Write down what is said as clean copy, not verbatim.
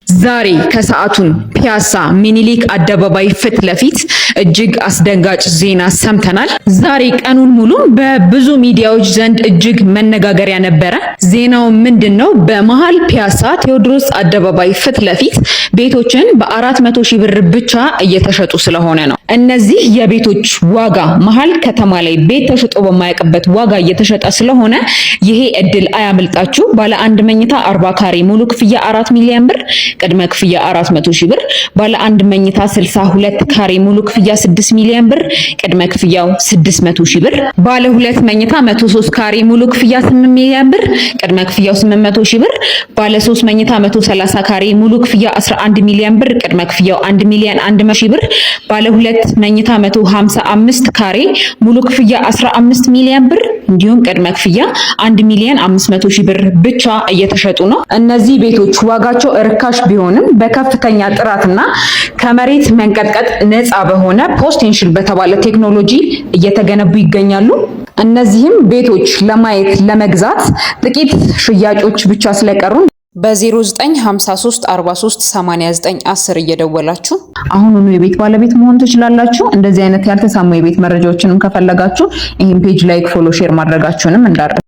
ዛሬ ከሰዓቱን ፒያሳ ሚኒሊክ አደባባይ ፊት ለፊት እጅግ አስደንጋጭ ዜና ሰምተናል። ዛሬ ቀኑን ሙሉ በብዙ ሚዲያዎች ዘንድ እጅግ መነጋገሪያ ነበረ። ዜናው ምንድነው? በመሃል ፒያሳ ቴዎድሮስ አደባባይ ፊት ለፊት ቤቶችን በ400 ሺህ ብር ብቻ እየተሸጡ ስለሆነ ነው። እነዚህ የቤቶች ዋጋ መሃል ከተማ ላይ ቤት ተሽጦ በማያውቅበት ዋጋ እየተሸጠ ስለሆነ ይሄ እድል አያመልጣችሁ። ባለ አንድ መኝታ 40 ካሬ ሙሉ ክፍያ 4 ሚሊዮን ብር ቅድመ ክፍያ 400 ሺህ ብር፣ ባለ አንድ መኝታ 62 ካሬ ሙሉ ክፍያ 6 ሚሊዮን ብር ቅድመ ክፍያው 600 ሺህ ብር፣ ባለ ሁለት መኝታ 103 ካሬ ሙሉ ክፍያ 8 ሚሊዮን ብር ቅድመ ክፍያው 800 ሺህ ብር፣ ባለ 3 መኝታ 130 ካሬ ሙሉ ክፍያ 11 ሚሊዮን ብር ቅድመ ክፍያው 1 ሚሊዮን 100 ሺህ ብር፣ ባለ ሁለት መኝታ 155 ካሬ ሙሉ ክፍያ 15 ሚሊዮን ብር እንዲሁም ቅድመ ክፍያ 1 ሚሊዮን 500 ሺህ ብር ብቻ እየተሸጡ ነው። እነዚህ ቤቶች ዋጋቸው እርካሽ ቢሆንም በከፍተኛ ጥራትና ከመሬት መንቀጥቀጥ ነፃ በሆነ ፖስቴንሽል በተባለ ቴክኖሎጂ እየተገነቡ ይገኛሉ። እነዚህም ቤቶች ለማየት ለመግዛት ጥቂት ሽያጮች ብቻ ስለቀሩን በ0953438910 እየደወላችሁ አሁኑኑ የቤት ባለቤት መሆን ትችላላችሁ። እንደዚህ አይነት ያልተሳሙ የቤት መረጃዎችንም ከፈለጋችሁ ይህን ፔጅ ላይክ፣ ፎሎ፣ ሼር ማድረጋችሁንም እንዳትረሱ።